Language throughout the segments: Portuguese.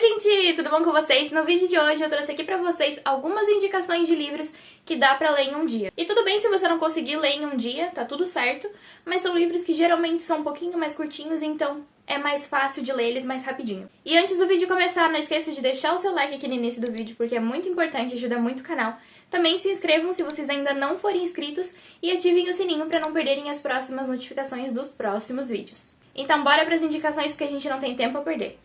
gente! Tudo bom com vocês? No vídeo de hoje eu trouxe aqui pra vocês algumas indicações de livros que dá pra ler em um dia. E tudo bem se você não conseguir ler em um dia, tá tudo certo, mas são livros que geralmente são um pouquinho mais curtinhos, então é mais fácil de ler eles mais rapidinho. E antes do vídeo começar, não esqueça de deixar o seu like aqui no início do vídeo, porque é muito importante, ajuda muito o canal. Também se inscrevam se vocês ainda não forem inscritos e ativem o sininho pra não perderem as próximas notificações dos próximos vídeos. Então bora pras indicações, porque a gente não tem tempo a perder.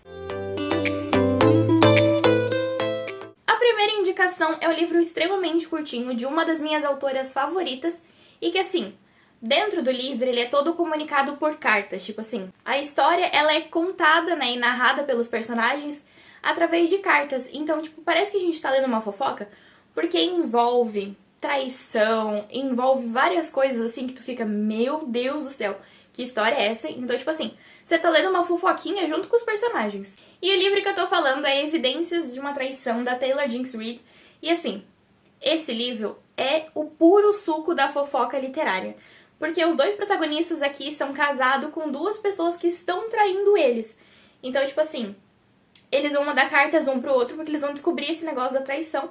A primeira indicação é um livro extremamente curtinho de uma das minhas autoras favoritas e que, assim, dentro do livro ele é todo comunicado por cartas, tipo assim, a história ela é contada, né, e narrada pelos personagens através de cartas. Então, tipo, parece que a gente tá lendo uma fofoca, porque envolve traição, envolve várias coisas assim que tu fica, meu Deus do céu, que história é essa? Então, tipo assim, você tá lendo uma fofoquinha junto com os personagens. E o livro que eu tô falando é Evidências de uma Traição, da Taylor Jenkins Reid. E assim, esse livro é o puro suco da fofoca literária. Porque os dois protagonistas aqui são casados com duas pessoas que estão traindo eles. Então, tipo assim, eles vão mandar cartas um pro outro porque eles vão descobrir esse negócio da traição.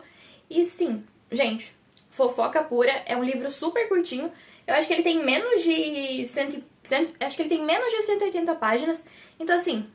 E sim, gente, fofoca pura, é um livro super curtinho. Eu acho que ele tem menos de 180 páginas. Então, assim,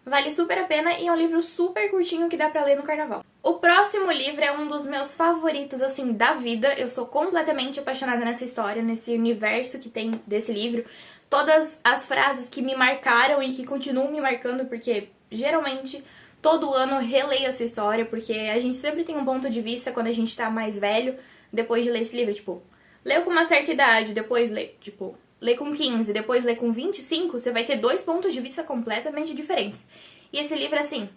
vale super a pena e é um livro super curtinho que dá pra ler no carnaval. O próximo livro é um dos meus favoritos, assim, da vida. Eu sou completamente apaixonada nessa história, nesse universo que tem desse livro. Todas as frases que me marcaram e que continuam me marcando, porque geralmente todo ano releio essa história, porque a gente sempre tem um ponto de vista quando a gente tá mais velho, depois de ler esse livro. Tipo, leu com uma certa idade, depois lê com 15, depois lê com 25, você vai ter dois pontos de vista completamente diferentes. E esse livro, assim,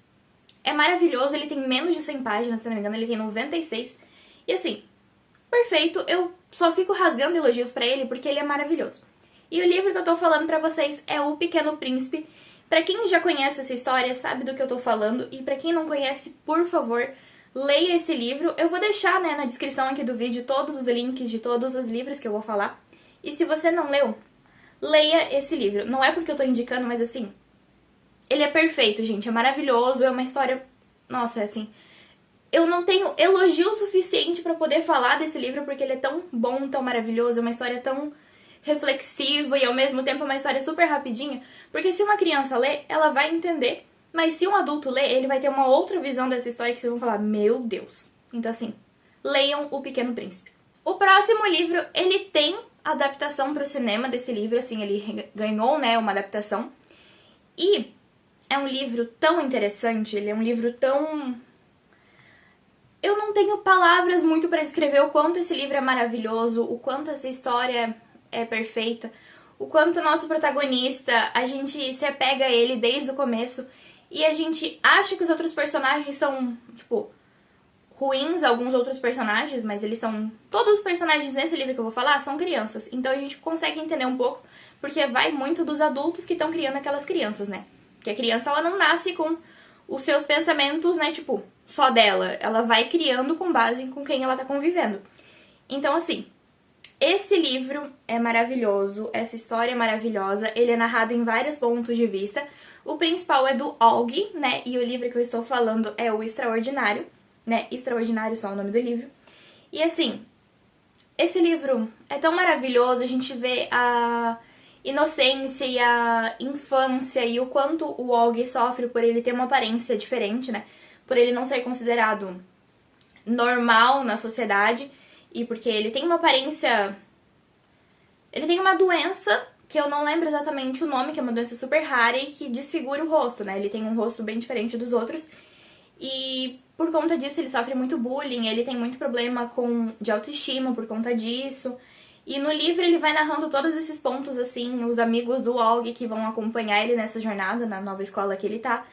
é maravilhoso, ele tem menos de 100 páginas, se não me engano, ele tem 96. E assim, perfeito, eu só fico rasgando elogios pra ele porque ele é maravilhoso. E o livro que eu tô falando pra vocês é O Pequeno Príncipe. Pra quem já conhece essa história, sabe do que eu tô falando, e pra quem não conhece, por favor, leia esse livro. Eu vou deixar, né, na descrição aqui do vídeo todos os links de todos os livros que eu vou falar. E se você não leu, leia esse livro. Não é porque eu tô indicando, mas assim, ele é perfeito, gente. É maravilhoso, é uma história... Nossa, é assim... Eu não tenho elogio suficiente pra poder falar desse livro, porque ele é tão bom, tão maravilhoso, é uma história tão reflexiva e ao mesmo tempo uma história super rapidinha. Porque se uma criança lê, ela vai entender, mas se um adulto lê, ele vai ter uma outra visão dessa história que vocês vão falar, meu Deus. Então assim, leiam O Pequeno Príncipe. O próximo livro, ele tem adaptação para o cinema desse livro, assim, ele ganhou, né, uma adaptação. E é um livro tão interessante, ele é um livro tão... Eu não tenho palavras muito para descrever o quanto esse livro é maravilhoso, o quanto essa história é perfeita, o quanto o nosso protagonista, a gente se apega a ele desde o começo e a gente acha que os outros personagens são, tipo, ruins, alguns outros personagens, mas eles são... Todos os personagens nesse livro que eu vou falar são crianças, então a gente consegue entender um pouco, porque vai muito dos adultos que estão criando aquelas crianças, né? Porque a criança, ela não nasce com os seus pensamentos, né, tipo, só dela. Ela vai criando com base com quem ela tá convivendo. Então, assim, esse livro é maravilhoso, essa história é maravilhosa, ele é narrado em vários pontos de vista. O principal é do Olgi, né, e o livro que eu estou falando é O Extraordinário, né, Extraordinário só é o nome do livro. E assim, esse livro é tão maravilhoso, a gente vê a inocência e a infância e o quanto o Olgi sofre por ele ter uma aparência diferente, né, por ele não ser considerado normal na sociedade e porque ele tem uma aparência... Ele tem uma doença que eu não lembro exatamente o nome, que é uma doença super rara e que desfigura o rosto, né, ele tem um rosto bem diferente dos outros. E por conta disso ele sofre muito bullying, ele tem muito problema de autoestima por conta disso. E no livro ele vai narrando todos esses pontos, assim, os amigos do Olgi que vão acompanhar ele nessa jornada, na nova escola que ele tá.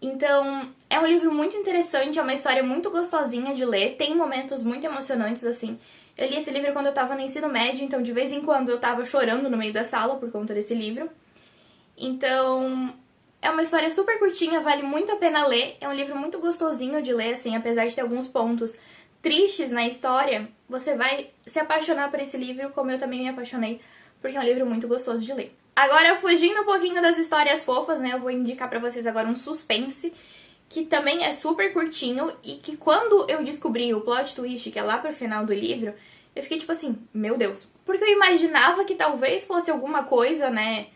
Então, é um livro muito interessante, é uma história muito gostosinha de ler, tem momentos muito emocionantes, assim. Eu li esse livro quando eu tava no ensino médio, então de vez em quando eu tava chorando no meio da sala por conta desse livro. Então... é uma história super curtinha, vale muito a pena ler. É um livro muito gostosinho de ler, assim, apesar de ter alguns pontos tristes na história, você vai se apaixonar por esse livro, como eu também me apaixonei, porque é um livro muito gostoso de ler. Agora, fugindo um pouquinho das histórias fofas, né, eu vou indicar pra vocês agora um suspense, que também é super curtinho e que quando eu descobri o plot twist, que é lá pro final do livro, eu fiquei tipo assim, meu Deus. Porque eu imaginava que talvez fosse alguma coisa, né,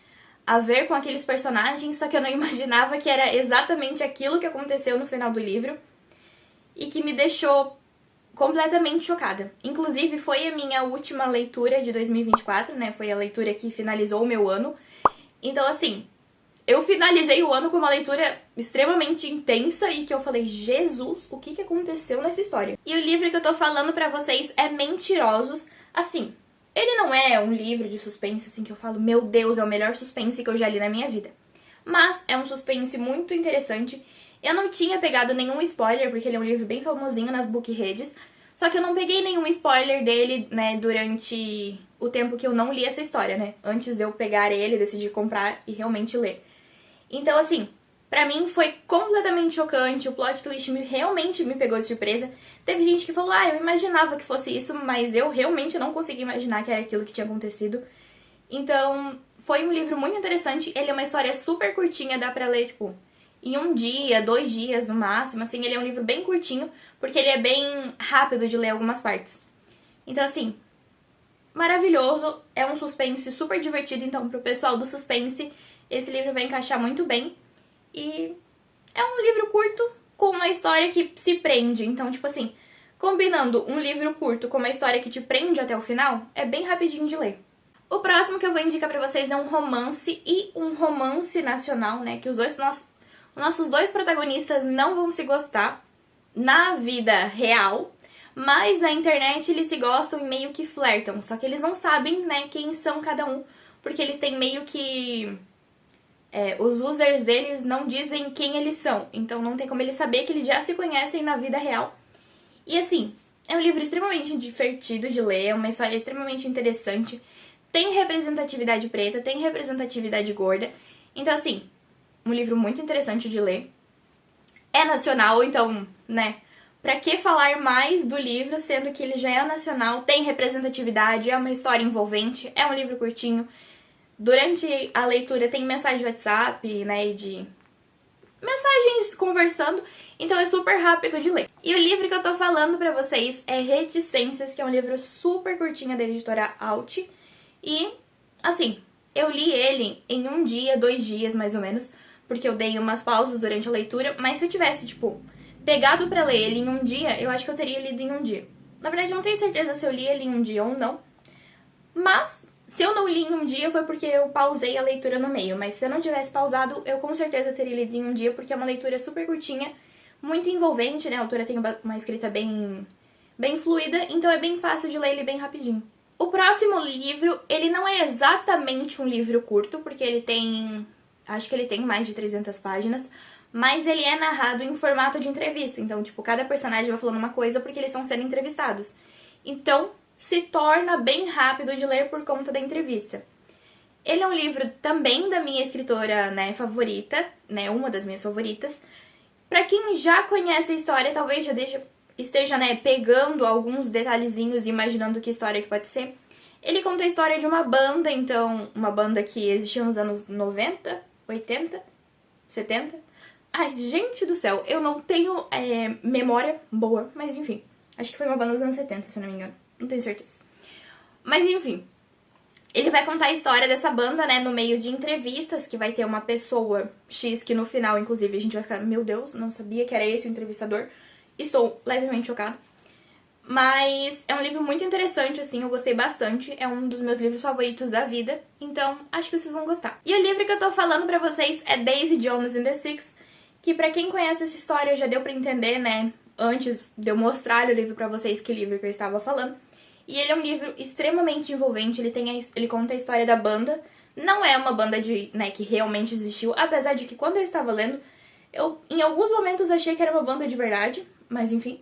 a ver com aqueles personagens, só que eu não imaginava que era exatamente aquilo que aconteceu no final do livro e que me deixou completamente chocada. Inclusive, foi a minha última leitura de 2024, né? Foi a leitura que finalizou o meu ano. Então, assim, eu finalizei o ano com uma leitura extremamente intensa e que eu falei, Jesus, o que aconteceu nessa história? E o livro que eu tô falando pra vocês é Mentirosos. Assim, ele não é um livro de suspense, assim, que eu falo, meu Deus, é o melhor suspense que eu já li na minha vida. Mas é um suspense muito interessante. Eu não tinha pegado nenhum spoiler, porque ele é um livro bem famosinho nas bookredes. Só que eu não peguei nenhum spoiler dele, né, durante o tempo que eu não li essa história, né? Antes de eu pegar ele, decidir comprar e realmente ler. Então, assim, pra mim foi completamente chocante, o plot twist realmente me pegou de surpresa. Teve gente que falou, eu imaginava que fosse isso, mas eu realmente não consegui imaginar que era aquilo que tinha acontecido. Então, foi um livro muito interessante, ele é uma história super curtinha, dá pra ler, tipo, em 1 dia, 2 dias no máximo, assim, ele é um livro bem curtinho, porque ele é bem rápido de ler algumas partes. Então, assim, maravilhoso, é um suspense super divertido, então pro pessoal do suspense, esse livro vai encaixar muito bem. E é um livro curto com uma história que se prende, então, tipo assim, combinando um livro curto com uma história que te prende até o final, é bem rapidinho de ler. O próximo que eu vou indicar pra vocês é um romance e um romance nacional, né, que os nossos dois protagonistas não vão se gostar na vida real, mas na internet eles se gostam e meio que flertam, só que eles não sabem, né, quem são cada um, porque eles têm meio que... os users deles não dizem quem eles são, então não tem como eles saber que eles já se conhecem na vida real. E assim, é um livro extremamente divertido de ler, é uma história extremamente interessante, tem representatividade preta, tem representatividade gorda, então assim, um livro muito interessante de ler. É nacional, então, né, pra que falar mais do livro, sendo que ele já é nacional, tem representatividade, é uma história envolvente, é um livro curtinho. Durante a leitura tem mensagem de WhatsApp, né, e de mensagens conversando, então é super rápido de ler. E o livro que eu tô falando pra vocês é Reticências, que é um livro super curtinho da editora Alt. E, assim, eu li ele em 1 dia, 2 dias mais ou menos, porque eu dei umas pausas durante a leitura, mas se eu tivesse, tipo, pegado pra ler ele em 1 dia, eu acho que eu teria lido em 1 dia. Na verdade, eu não tenho certeza se eu li ele em 1 dia ou não, mas se eu não li em 1 dia foi porque eu pausei a leitura no meio, mas se eu não tivesse pausado, eu com certeza teria lido em 1 dia, porque é uma leitura super curtinha, muito envolvente, né? A autora tem uma escrita bem fluida, então é bem fácil de ler ele bem rapidinho. O próximo livro, ele não é exatamente um livro curto, porque ele tem... acho que ele tem mais de 300 páginas, mas ele é narrado em formato de entrevista. Então, tipo, cada personagem vai falando uma coisa porque eles estão sendo entrevistados. Então, se torna bem rápido de ler por conta da entrevista. Ele é um livro também da minha escritora, né, favorita, né, uma das minhas favoritas. Pra quem já conhece a história, talvez já esteja, né, pegando alguns detalhezinhos e imaginando que história que pode ser. Ele conta a história de uma banda, então, uma banda que existia nos anos 90, 80, 70. Ai, gente do céu, eu não tenho memória boa, mas enfim. Acho que foi uma banda dos anos 70, se eu não me engano. Não tenho certeza. Mas enfim, ele vai contar a história dessa banda, né, no meio de entrevistas, que vai ter uma pessoa X, que no final, inclusive, a gente vai ficar, meu Deus, não sabia que era esse o entrevistador. Estou levemente chocada. Mas é um livro muito interessante, assim, eu gostei bastante. É um dos meus livros favoritos da vida, então acho que vocês vão gostar. E o livro que eu tô falando pra vocês é Daisy Jones and the Six, que pra quem conhece essa história já deu pra entender, né, antes de eu mostrar o livro pra vocês que livro que eu estava falando. E ele é um livro extremamente envolvente, ele conta a história da banda. Não é uma banda né, que realmente existiu, apesar de que quando eu estava lendo, eu em alguns momentos achei que era uma banda de verdade, mas enfim.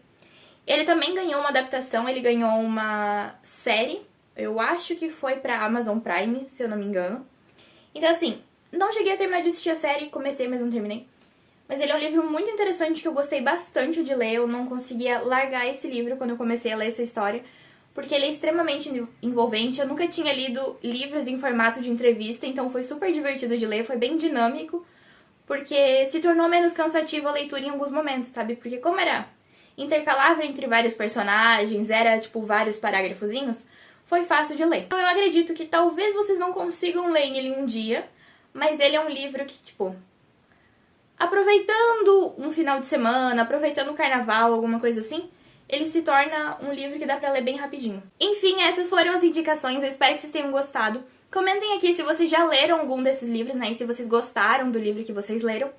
Ele também ganhou uma adaptação, ele ganhou uma série, eu acho que foi pra Amazon Prime, se eu não me engano. Então assim, não cheguei a terminar de assistir a série, comecei, mas não terminei. Mas ele é um livro muito interessante que eu gostei bastante de ler, eu não conseguia largar esse livro quando eu comecei a ler essa história, porque ele é extremamente envolvente. Eu nunca tinha lido livros em formato de entrevista, então foi super divertido de ler, foi bem dinâmico, porque se tornou menos cansativo a leitura em alguns momentos, sabe? Porque como era intercalava entre vários personagens, era tipo vários parágrafozinhos, foi fácil de ler. Então eu acredito que talvez vocês não consigam ler ele em um dia, mas ele é um livro que, tipo, aproveitando um final de semana, aproveitando o carnaval, alguma coisa assim, ele se torna um livro que dá pra ler bem rapidinho. Enfim, essas foram as indicações, eu espero que vocês tenham gostado. Comentem aqui se vocês já leram algum desses livros, né, e se vocês gostaram do livro que vocês leram.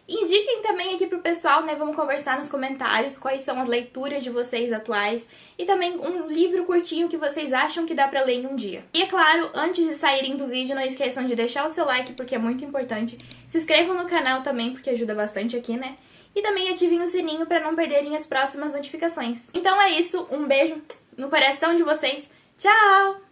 Indiquem também aqui pro pessoal, né, vamos conversar nos comentários quais são as leituras de vocês atuais e também um livro curtinho que vocês acham que dá pra ler em um dia. E é claro, antes de saírem do vídeo, não esqueçam de deixar o seu like porque é muito importante. Se inscrevam no canal também porque ajuda bastante aqui, né? E também ativem o sininho pra não perderem as próximas notificações. Então é isso, um beijo no coração de vocês. Tchau!